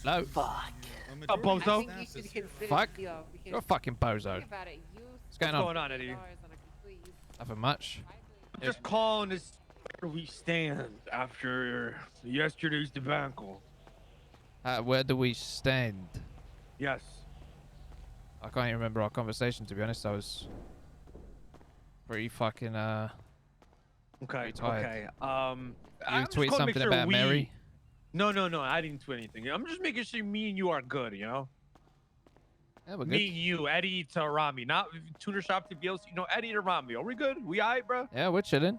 Hello? Fuck. A bozo? Fuck? You're a fucking bozo. What's going on? Eddie? Nothing much. Just calling to see where we stand after yesterday's debacle. Where do we stand? Yes. I can't even remember our conversation, to be honest. I was pretty fucking, Okay. pretty tired. Okay. You tweet something about Mary? No. I didn't tweet anything. I'm just making sure me and you are good, you know? Yeah, we're good. Me and you, Eddie to Ramee. Not tuner shop to BLC. No, Eddie to Ramee. Are we good? We alright, bro? Yeah, we're chilling.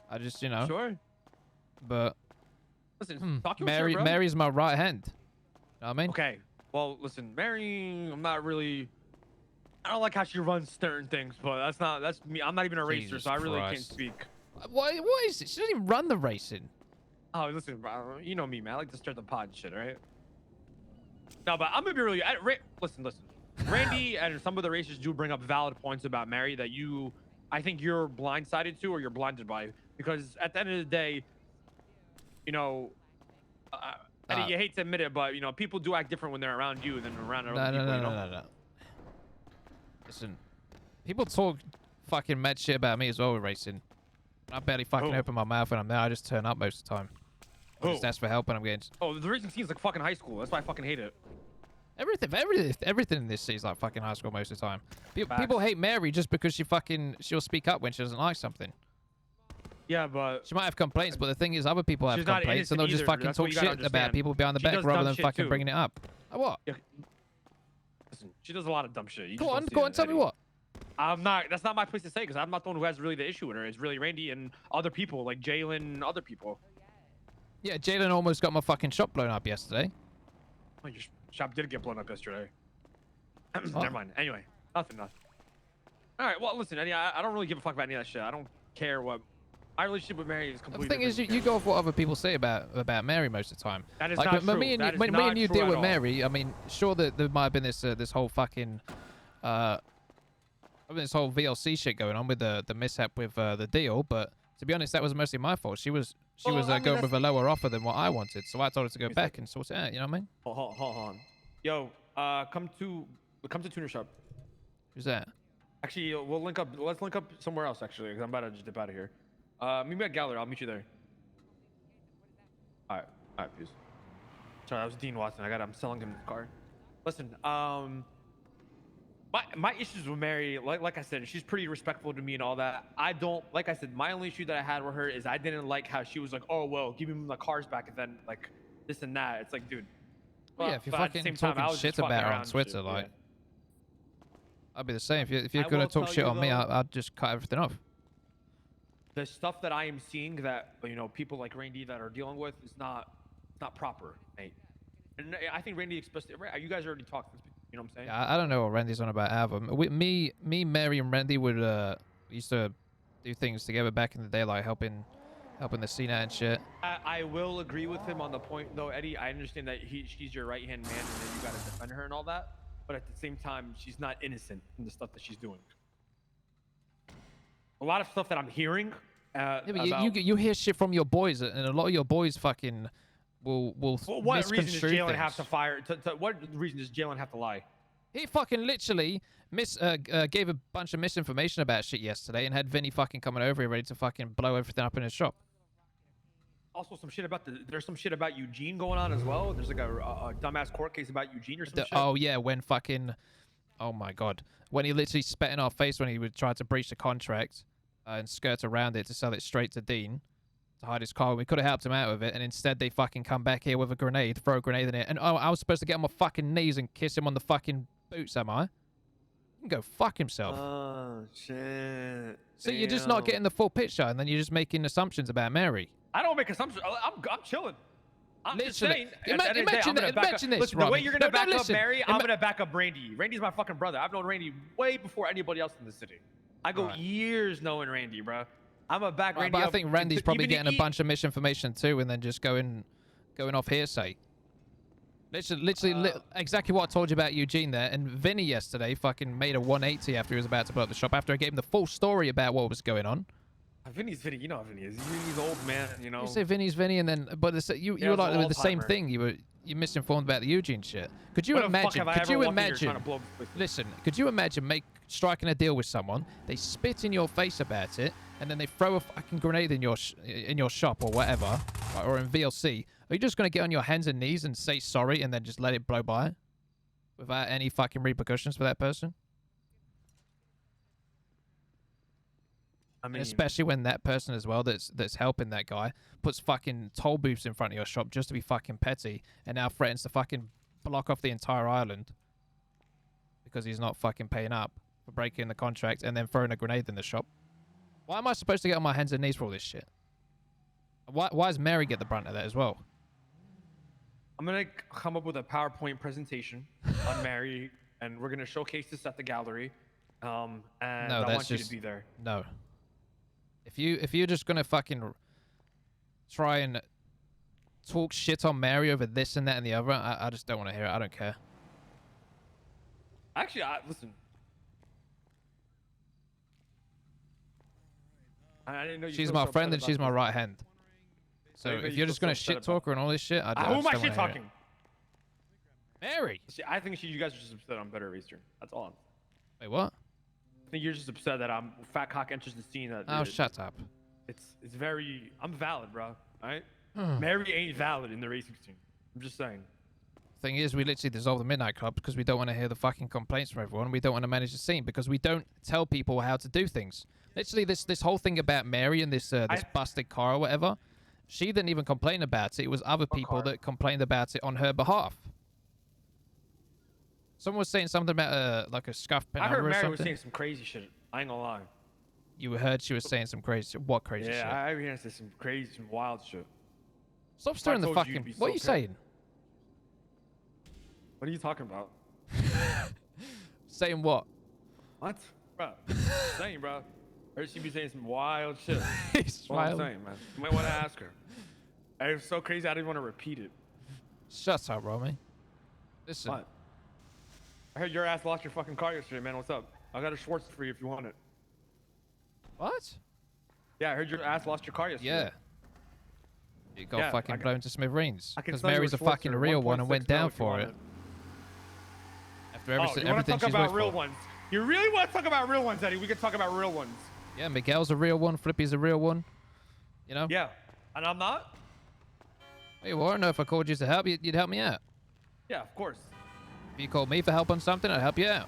I just, you know. Sure. But Listen, talk your shit, bro. Mary's my right hand. You know what I mean? Okay. Well, listen, Mary, I don't like how she runs certain things, but that's me. I'm not even a racer, Jesus so I really can't Christ. speak. What is it? She doesn't even run the racing. Oh, listen, bro, you know me, man. I like to start the pod and shit, right? No, but I'm gonna be really. Listen. Randy and some of the racers do bring up valid points about Mary that I think you're blindsided to or you're blinded by, because at the end of the day, you know, Eddie, you hate to admit it, but you know, people do act different when they're around you than around other people. No. Listen, people talk fucking mad shit about me as well with racing. I barely fucking open my mouth when I'm there. I just turn up most of the time. I just ask for help and I'm getting. Oh, the racing scene's like fucking high school. That's why I fucking hate it. Everything in this scene's like fucking high school most of the time. People hate Mary just because she'll speak up when she doesn't like something. Yeah, but she might have complaints, but the thing is, other people have complaints and they'll just fucking talk shit about people behind the back rather than fucking bringing it up. What? Yeah. Listen, she does a lot of dumb shit. Go on, tell me what. That's not my place to say, because I'm not the one who has really the issue with her. It's really Randy and other people, like Jalen and other people. Yeah, Jalen almost got my fucking shop blown up yesterday. Oh, your shop did get blown up yesterday. Never mind. Anyway, nothing. All right, well, listen, Eddie, I don't really give a fuck about any of that shit. I don't care what. My relationship with Mary is completely different. The thing is, you go off what other people say about Mary most of the time. That is like, not when true. me and you deal with Mary, I mean, sure that there might have been this whole fucking this whole VLC shit going on with the mishap with the deal, but to be honest, that was mostly my fault. She was going with a lower offer than what I wanted, so I told her to go back and sort it out. You know what I mean? Hold on. Yo, come to tuner shop. Who's that? Actually, we'll link up. Let's link up somewhere else, actually, because I'm about to just dip out of here. Meet me at Gallery. I'll meet you there. All right, peace. Sorry, that was Dean Watson. I'm selling him the car. Listen, my issues with Mary, like I said, she's pretty respectful to me and all that. Like I said, my only issue that I had with her is I didn't like how she was like, oh well, give me the cars back, and then like this and that. It's like, dude. Well, yeah, if you're fucking talking shit about her on Twitter, like, I'd be the same. If you're gonna talk shit on me, I'd just cut everything off. The stuff that I am seeing that, you know, people like Randy that are dealing with is not proper, mate. And I think Randy expressed it. You guys already talked. You know what I'm saying? Yeah, I don't know what Randy's on about either. Me, Mary, and Randy would used to do things together back in the day, like helping the scene out and shit. I will agree with him on the point, though, Eddie. I understand that she's your right hand man, and then you gotta defend her and all that. But at the same time, she's not innocent in the stuff that she's doing. A lot of stuff that I'm hearing. Yeah, but you hear shit from your boys, and a lot of your boys fucking will what reason does Jalen have to fire? What reason does Jalen have to lie? He fucking literally gave a bunch of misinformation about shit yesterday, and had Vinny fucking coming over here ready to fucking blow everything up in his shop. Also, there's some shit about Eugene going on as well. There's like a dumbass court case about Eugene or some shit. Oh yeah, when fucking, oh my god, when he literally spat in our face when he would try to breach the contract and skirt around it to sell it straight to Dean to hide his car. We could have helped him out with it, and instead they fucking come back here with a grenade, throw a grenade in it, and oh, I was supposed to get on my fucking knees and kiss him on the fucking boots, am I? He can go fuck himself. Oh shit. See, you're just not getting the full picture, and then you're just making assumptions about Mary. I don't make assumptions. I'm chilling. I'm just saying. Imagine this. Listen, the way you're gonna back up Mary, I'm gonna back up Randy. Randy's my fucking brother. I've known Randy way before anybody else in the city. I go years knowing Randy, bro. I'm a back Randy. But I think Randy's probably getting a bunch of misinformation too, and then just going off hearsay. Literally, exactly what I told you about Eugene there. And Vinny yesterday fucking made a 180 after he was about to blow up the shop. After I gave him the full story about what was going on. Vinny's Vinny, you know how Vinny is. He's an old man, you know. You say Vinny's Vinny, and then you were like with the same thing. You you're misinformed about the Eugene shit. Could you When the imagine? fuck have I Could ever you walked in here trying imagine? to blow this place? Listen, could you imagine striking a deal with someone? They spit in your face about it, and then they throw a fucking grenade in your shop or whatever, or in VLC. Are you just gonna get on your hands and knees and say sorry and then just let it blow by, without any fucking repercussions for that person? I mean, And especially when that person as well that's helping that guy puts fucking toll booths in front of your shop just to be fucking petty, and now threatens to fucking block off the entire island because he's not fucking paying up for breaking the contract and then throwing a grenade in the shop. Why am I supposed to get on my hands and knees for all this shit? Why does Mary get the brunt of that as well? I'm gonna come up with a PowerPoint presentation on Mary, and we're gonna showcase this at the gallery. And No, I want you to be there. No. If you're just gonna fucking try and talk shit on Mary over this and that and the other, I just don't want to hear it. I don't care. Actually, listen. I didn't know you. She's feel my so friend upset and she's about my this. right hand. So didn't know if you you're feel just so gonna upset shit about talk her and all this shit, I just Who don't am I wanna shit hear it. talking? Mary. See, I think you guys are just upset I'm better racer. That's all. Wait, what? I think you're just upset that I'm fat cock enters the scene. That Oh, shut up. It's very. I'm valid, bro. All right. Mary ain't valid in the racing scene. I'm just saying. Thing is, we literally dissolved the Midnight Club because we don't want to hear the fucking complaints from everyone. We don't want to manage the scene because we don't tell people how to do things. Literally, this whole thing about Mary and this busted car or whatever, she didn't even complain about it. It was other people that complained about it on her behalf. Someone was saying something about like a scuffed I Panamera heard or Mary something. was saying some crazy shit. I ain't gonna lie. You heard she was saying some crazy. What crazy shit? Yeah, I heard her say some crazy, some wild shit. Stop stirring the told you you'd fucking. be What so are you pissed. saying? What are you talking about? Saying what? What? Bro, saying, bro. I heard she be saying some wild shit. He's That's what I'm smiling. saying, man. You might want to ask her. It was so crazy, I didn't want to repeat it. Shut up, Ramee. Listen. What? I heard your ass lost your fucking car yesterday, man. What's up? I got a Schwartz for you if you want it. What? Yeah, I heard your ass lost your car yesterday. Yeah. You got Yeah, fucking blown to smithereens. I can Because sell you Mary's a Schwartz fucking for real one and 1.6 went mil down if you for want it. Oh, After you want to everything talk she's about worth real for. ones? You really want to talk about real ones, Eddie? We can talk about real ones. Yeah, Miguel's a real one. Flippy's a real one. You know? Yeah, and I'm not? Hey, well, I don't know if I called you to help, you'd help me out. Yeah, of course. If you called me for help on something, I'd help you out.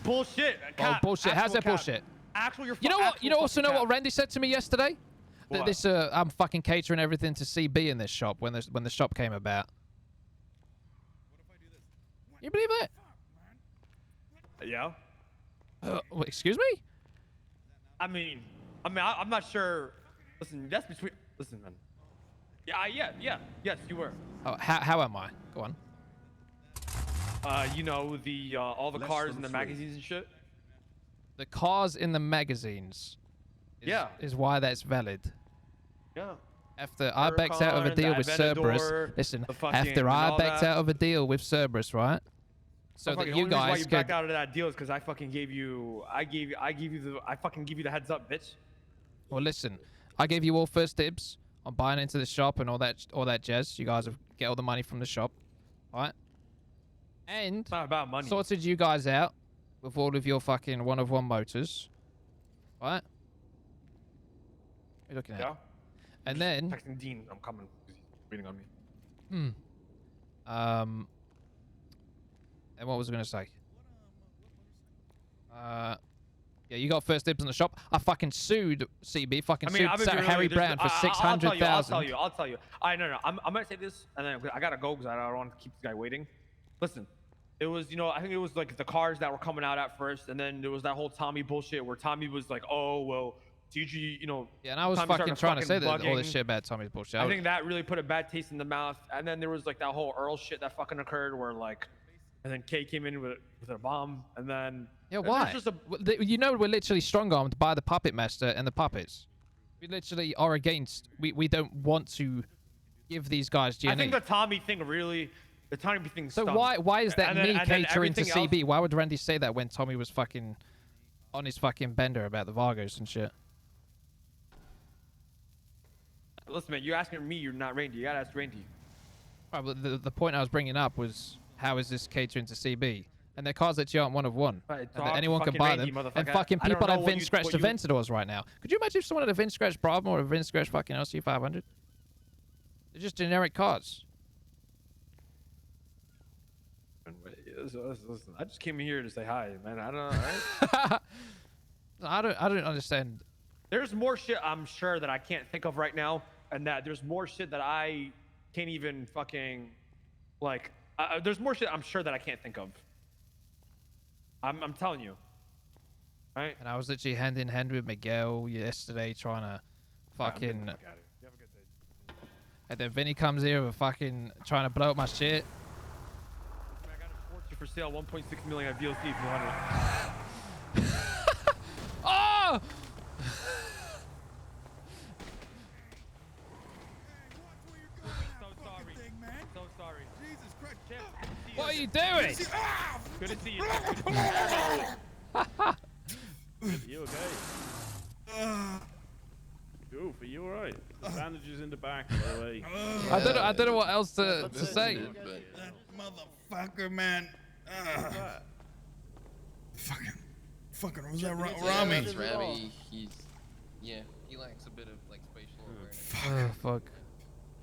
Bullshit. Oh, bullshit. How's that bullshit? Actual, You know what? You know also know what Randy said to me yesterday? That What? this I'm fucking catering everything to CB in this shop when the shop came about. You believe that? Yeah. Excuse me? I mean, I'm not sure. Listen, that's between. Listen, man. Yeah. Yes, you were. Oh, how am I? Go on. You know the all the cars in the magazines and shit. The cars in the magazines. Is why that's valid. Yeah. After I backed out of a deal with Cerberus, listen. After I backed out of a deal with Cerberus, right? So that you guys why you could. backed out of that deal is because I fucking gave you. I fucking give you the heads up, bitch. Well, listen. I gave you all first dibs on buying into the shop and all that jazz. You guys have get all the money from the shop, right? And It's not about money. sorted you guys out with all of your fucking one-of-one motors, right? What are you looking at? Yeah. And then, Texting Dean, I'm coming. He's waiting on me. and what was I gonna say? Yeah, you got first dibs on the shop. I fucking sued CB. Fucking sued Harry Brown for $600,000. I'll tell you. No. I'm gonna say this, and then I gotta go because I don't want to keep this guy waiting. Listen, it was I think it was like the cars that were coming out at first, and then there was that whole Tommy bullshit where Tommy was like, oh well, TG, Yeah, and I was Tommy fucking started trying to say fucking that all this bugging. shit about Tommy's bullshit. I think that really put a bad taste in the mouth. And then there was like that whole Earl shit that fucking occurred where like, and then Kay came in with a bomb, and then Yeah, and why? there's just We're literally strong-armed by the Puppet Master and the puppets. We literally are against. We don't want to give these guys GNE. I think the Tommy thing really, the Tommy thing. So stunk. why is that And then- me and then catering to everything CB? Why would Randy say that when Tommy was fucking on his fucking bender about the Vargos and shit? Listen, man, you're asking me. You're not Randy. You gotta ask Randy. Right, but the point I was bringing up was, how is this catering to CB? And they're cars that you aren't one of one. Right, And that anyone can buy them. And fucking people have VIN scratched Aventadors right now. Could you imagine if someone had a VIN scratched Brabham or a VIN scratched fucking LC500? They're just generic cars. Listen, I just came here to say hi, man. I don't know. I don't understand. There's more shit I'm sure that I can't think of right now, and that there's more shit that I can't even fucking like. There's more shit I'm sure that I can't think of. I'm telling you. Right? And I was literally hand in hand with Miguel yesterday trying to fucking. You have a good day. And then Vinny comes here with fucking trying to blow up my shit. I got a Fortune for sale, 1.6 million at VLC if you want it. Oh! So sorry. So sorry. Jesus Christ. Chip, What are you doing? good to see you. You okay? Goof, are you alright? The bandages in the back, by the way. I don't know what else to say. That motherfucker, man. Fucking, was that Ramee? That's Ramee. He lacks a bit of like spatial awareness. Oh, fuck.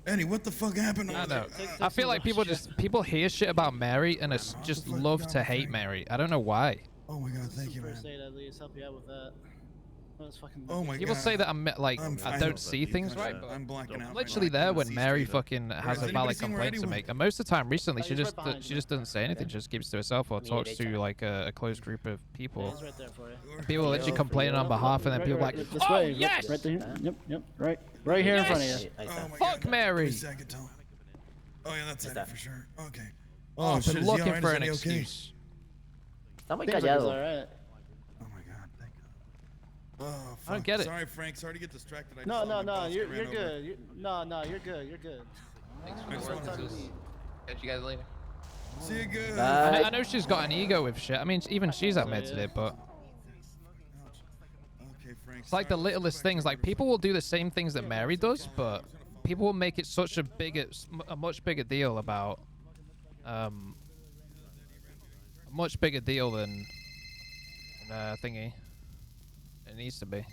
Eddie, what the fuck happened? I know. I feel like people hear shit about Mary and just love to hate Mary. I don't know why. Oh my god, thank you, man. First aid at least, help you out with that. That's fucking Oh my god. People say that I'm like I don't see things right, but I'm literally there when Mary fucking has a valid complaint to make. And most of the time recently, she just doesn't say anything. She just keeps to herself or talks to like a closed group of people. He's right there for you. People are literally complaining on behalf, and then people are like, This "Oh way, yes, right there. Yep, right here in front of you. Oh my fuck god. Mary." Oh yeah, that's it for sure. Okay. Oh, I've been shit, is he looking alright? for Is an he okay? excuse. Está muy callado. Alright. Oh my god, thank god. Oh, fuck. I don't get it. Sorry, Frank. Sorry to get distracted. I No, just saw my no, boss you're get ran over. good. No, you're good. You're good. Thanks for Next the one. work. Catch you guys later. See you good. I know she's got an ego with shit. I mean, even she's admitted it, but Okay, Frank. it's like the littlest things. Like people will do the same things that Mary does, but people will make it such a much bigger deal about a much bigger deal than thingy it needs to be.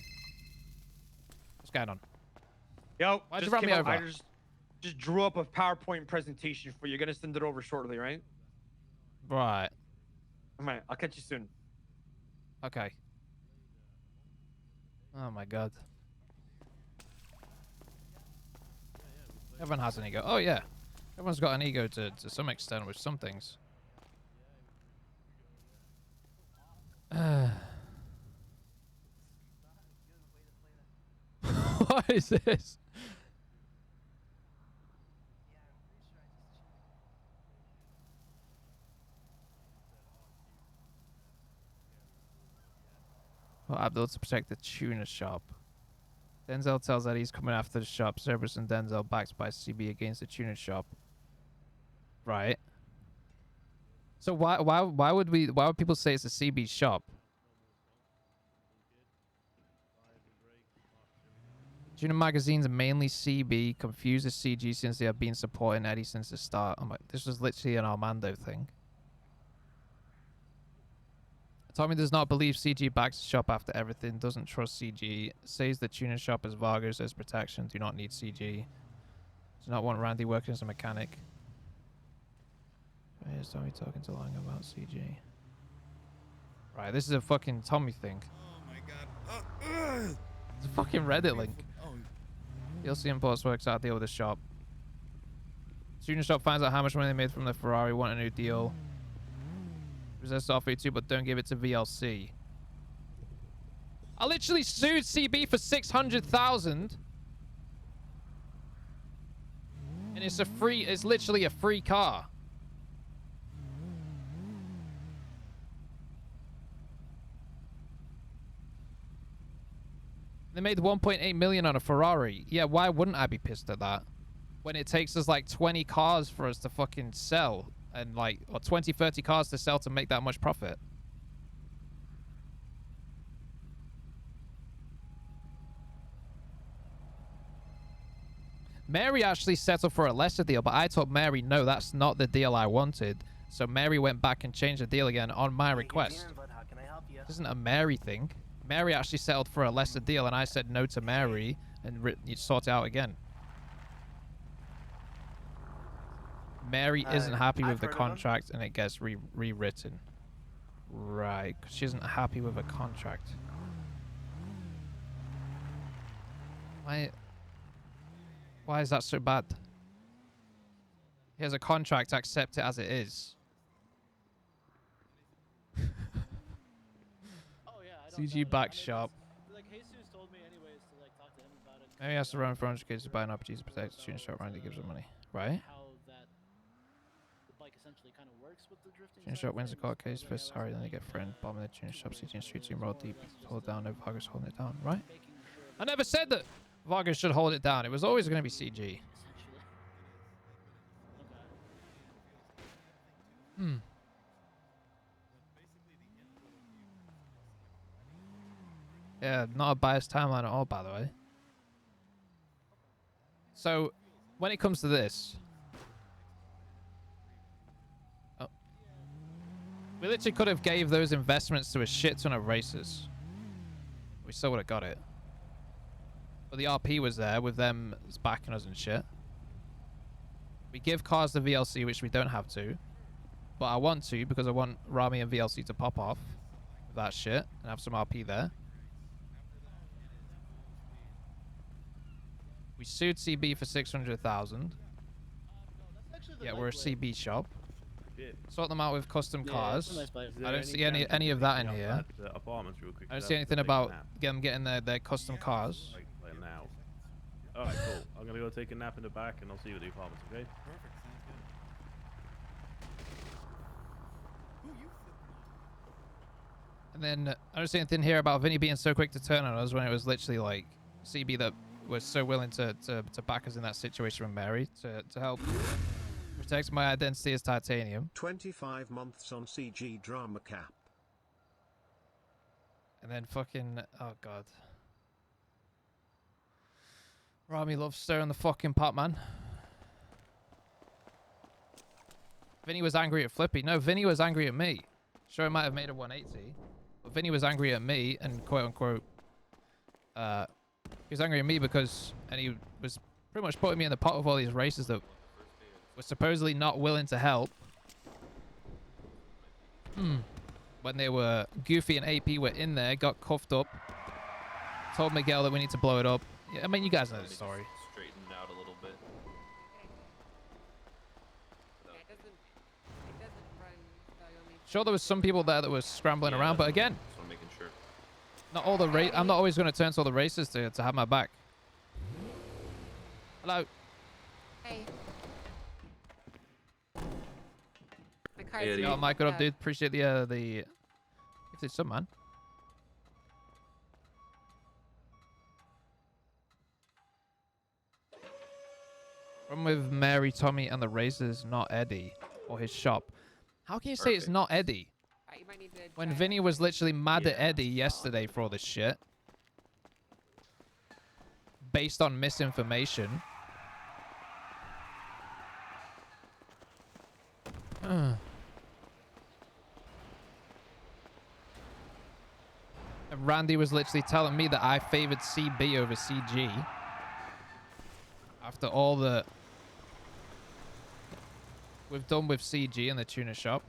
What's going on? Yo, Why'd you just run came me up- over? I just drew up a PowerPoint presentation for you. You're gonna send it over shortly, right? Right. Alright, I'll catch you soon. Okay. Oh my god. Everyone has an ego. Oh yeah. Everyone's got an ego to some extent with some things. What is this? Well, Abdul to protect the tuna shop. Denzel tells that he's coming after the shop. Cerberus and Denzel backed by CB against the tuna shop. Right. So why would people say it's a CB shop? Tuna magazines are mainly CB, confused as CG since they have been supporting Eddie since the start. Oh my, this was literally an Armando thing. Tommy does not believe CG backs the shop after everything, doesn't trust CG, says the tuna shop is Vargas as protection, do not need CG. Does not want Randy working as a mechanic. Here's Tommy talking to Lang about CG. Right, this is a fucking Tommy thing. Oh my god. It's a fucking Reddit link. Oh. DLC Imports works out a deal with the shop. Tuna shop finds out how much money they made from the Ferrari, want a new deal. Resist offer you too, but don't give it to VLC. I literally sued CB for 600,000. And it's literally a free car. They made 1.8 million on a Ferrari. Yeah, why wouldn't I be pissed at that? When it takes us like 20 cars for us to fucking sell. And like, or 20, 30 cars to sell to make that much profit. Mary actually settled for a lesser deal, but I told Mary, no, that's not the deal I wanted. So Mary went back and changed the deal again on my request. This isn't a Mary thing. Mary actually settled for a lesser deal, and I said no to Mary, and you sort it out again. Mary isn't happy with the contract, and it gets rewritten. Right, 'cause she isn't happy with a contract. Why is that so bad? Here's a contract, accept it as it is. CG back shop. Like Jesus told me anyways to like talk to him about it. Maybe he has to run 400 kids to buy an RPG to protect the tune shop. Randy gives him money. Right? How that the bike essentially kind of works with the drifting. Tune shop wins the court case first. Sorry, then they get friend. Bombing the tune shop. CG street team roll deep. Hold down. No Vargas holding it down. Right? I never said that Vargas should hold it down. It was always going to be CG. Hmm. Yeah, not a biased timeline at all, by the way. So, when it comes to this... Oh. We literally could have gave those investments to a shit ton of racers. We still would have got it. But the RP was there with them backing us and shit. We give cars the VLC, which we don't have to. But I want to, because I want Ramee and VLC to pop off with that shit and have some RP there. We sued CB for 600,000. Yeah, we're a CB shop. Sort them out with custom cars. I don't see any of that in here. I don't see anything about them getting their custom cars. Alright, cool. I'm gonna go take a nap in the back and I'll see you at the apartments, okay? Perfect. Sounds good. And then I don't see anything here about Vinny being so quick to turn on us when it was literally like CB that was so willing to back us in that situation with Mary to help protect my identity as titanium. 25 months on CG drama cap. And then fucking, oh god. Ramee loves stirring the fucking pot, man. Vinny was angry at Flippy. No, Vinny was angry at me. Sure, I might have made a 180. But Vinny was angry at me and quote unquote, he was angry at me because, and he was pretty much putting me in the pot with all these races that were supposedly not willing to help. When they were, Goofy and AP were in there, got cuffed up, told Miguel that we need to blow it up. Yeah, I mean, you guys know the story. Straighten out a little bit. Sure, there was some people there that were scrambling around, but again, Just want making sure. not all the I'm not always going to turn to all the racers to have my back. Hello. Hey. My Hey, car's Eddie. Oh, Mike, what up, dude? Appreciate the gifted sub, man. Problem with Mary, Tommy, and the racers, not Eddie or his shop. How can you say it's not Eddie? You might need to When try Vinny was literally mad at Eddie yesterday for all this shit. Based on misinformation. And Randy was literally telling me that I favored CB over CG. After all the we've done with CG in the tuner shop.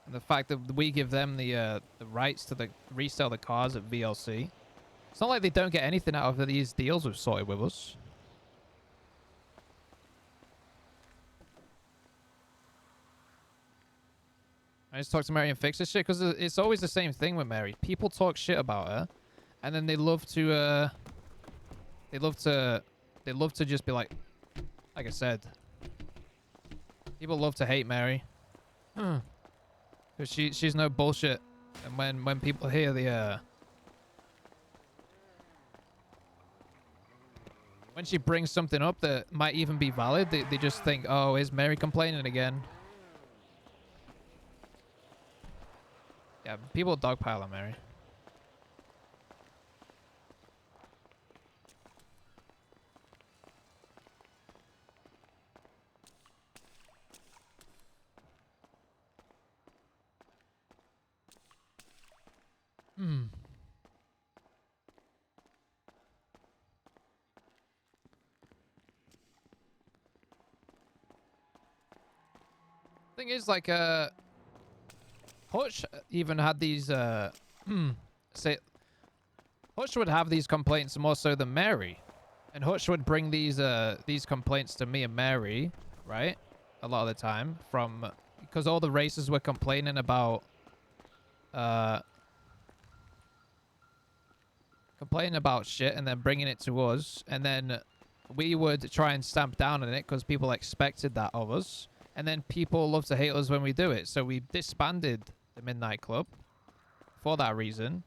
And the fact that we give them the rights to resell the cars at VLC. It's not like they don't get anything out of these deals we've sorted with us. I just talk to Mary and fix this shit because it's always the same thing with Mary. People talk shit about her, and then they love to just be like I said. People love to hate Mary, because she's no bullshit. And when people hear the when she brings something up that might even be valid, they just think, oh, is Mary complaining again? Yeah, Yeah, people dogpile on Mary. Hmm. Thing is, like, Hutch even had these, say, Hutch would have these complaints more so than Mary. And Hutch would bring these complaints to me and Mary, right? A lot of the time because all the racers were complaining about, shit and then bringing it to us. And then we would try and stamp down on it because people expected that of us. And then people love to hate us when we do it. So we disbanded the Midnight Club for that reason.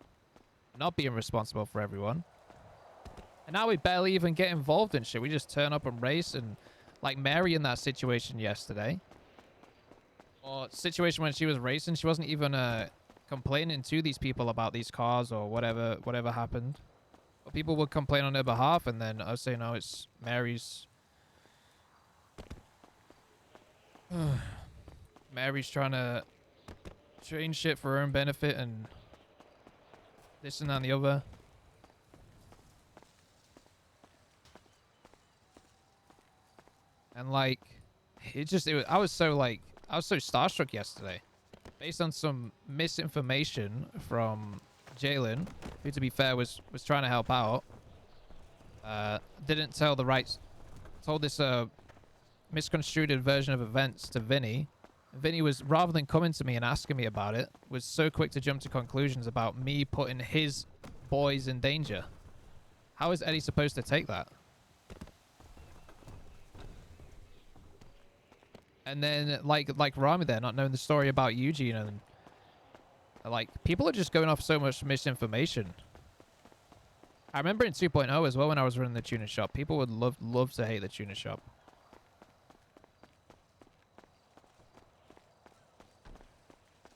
Not being responsible for everyone. And now we barely even get involved in shit. We just turn up and race. And like Mary in that situation yesterday. Or situation when she was racing. She wasn't even complaining to these people about these cars or whatever happened. But people would complain on her behalf. And then I would say, no, it's Mary's. Mary's trying to change shit for her own benefit and this and that and the other. And like, I was so starstruck yesterday. Based on some misinformation from Jalen, who to be fair was trying to help out. Didn't tell told this misconstrued version of events to Vinny. Vinny was, rather than coming to me and asking me about it, was so quick to jump to conclusions about me putting his boys in danger. How is Eddie supposed to take that? And then, like Ramee there, not knowing the story about Eugene, and like, people are just going off so much misinformation. I remember in 2.0 as well when I was running the tuner shop, people would love to hate the tuner shop.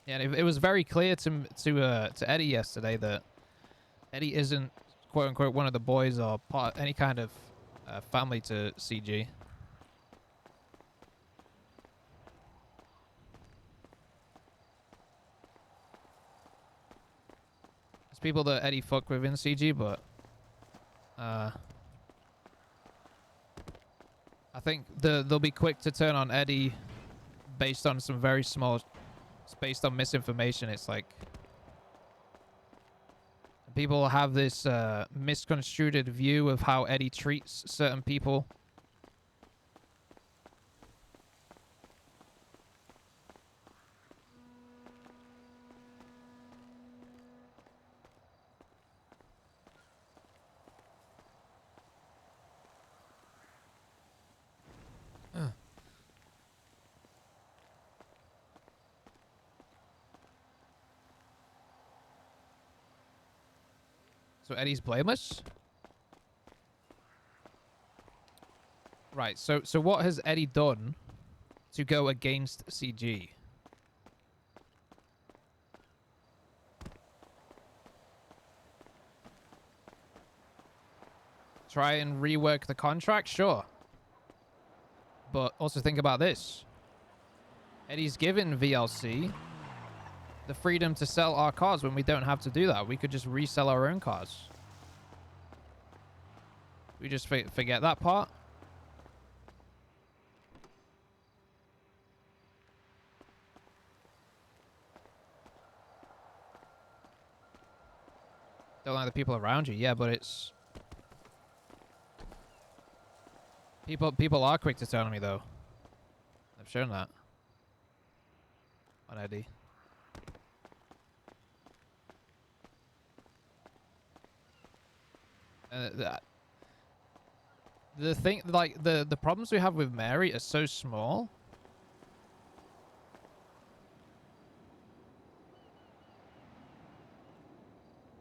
Yeah, and it was very clear to Eddie yesterday that Eddie isn't quote unquote one of the boys or part any kind of family to CG. There's people that Eddie fuck with in CG, but I think they'll be quick to turn on Eddie based on some very small. It's based on misinformation. It's like people have this misconstrued view of how Eddie treats certain people. So Eddie's blameless? Right, so what has Eddie done to go against CG? Try and rework the contract? Sure. But also think about this. Eddie's given VLC the freedom to sell our cars when we don't have to do that. We could just resell our own cars. We just forget that part. Don't like the people around you. Yeah, but it's... People are quick to turn on me, though. I've shown that. On Eddie. The thing, like, the problems we have with Mary are so small.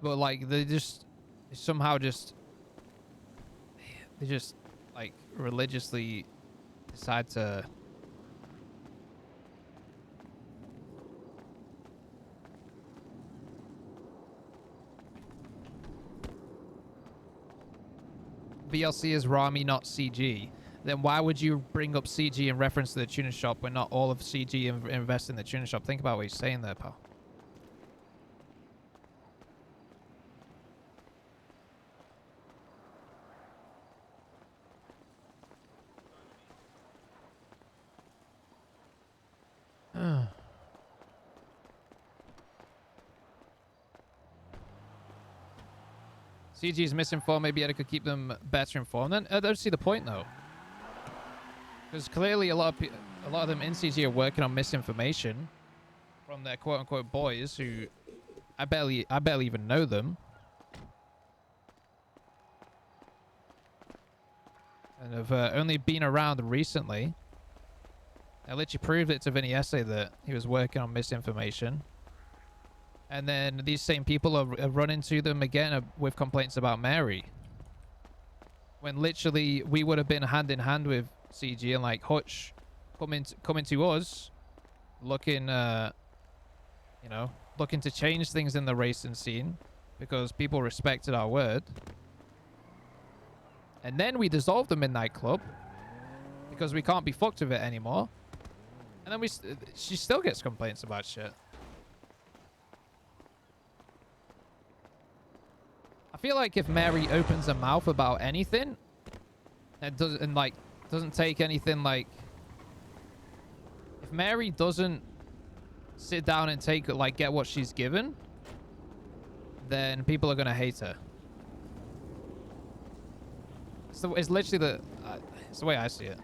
But, like, they somehow just, like, religiously decide to... VLC is Ramee, not CG, then why would you bring up CG in reference to the tuner shop when not all of CG invest in the tuner shop? Think about what you're saying there, pal. CG is misinformed. Maybe I could keep them better informed. Then I don't see the point though, because clearly a lot of them in CG are working on misinformation from their quote-unquote boys who I barely even know them, and have only been around recently. I literally proved it to Vinny Essay that he was working on misinformation. And then these same people have run into them again with complaints about Mary. When literally we would have been hand in hand with CG and like Hutch coming to us, looking, you know, looking to change things in the racing scene because people respected our word. And then we dissolved the Midnight Club because we can't be fucked with it anymore. And then she still gets complaints about shit. I feel like if Mary opens her mouth about anything and doesn't take anything, like, if Mary doesn't sit down and get what she's given, then people are gonna hate her. It's literally it's the way I see it.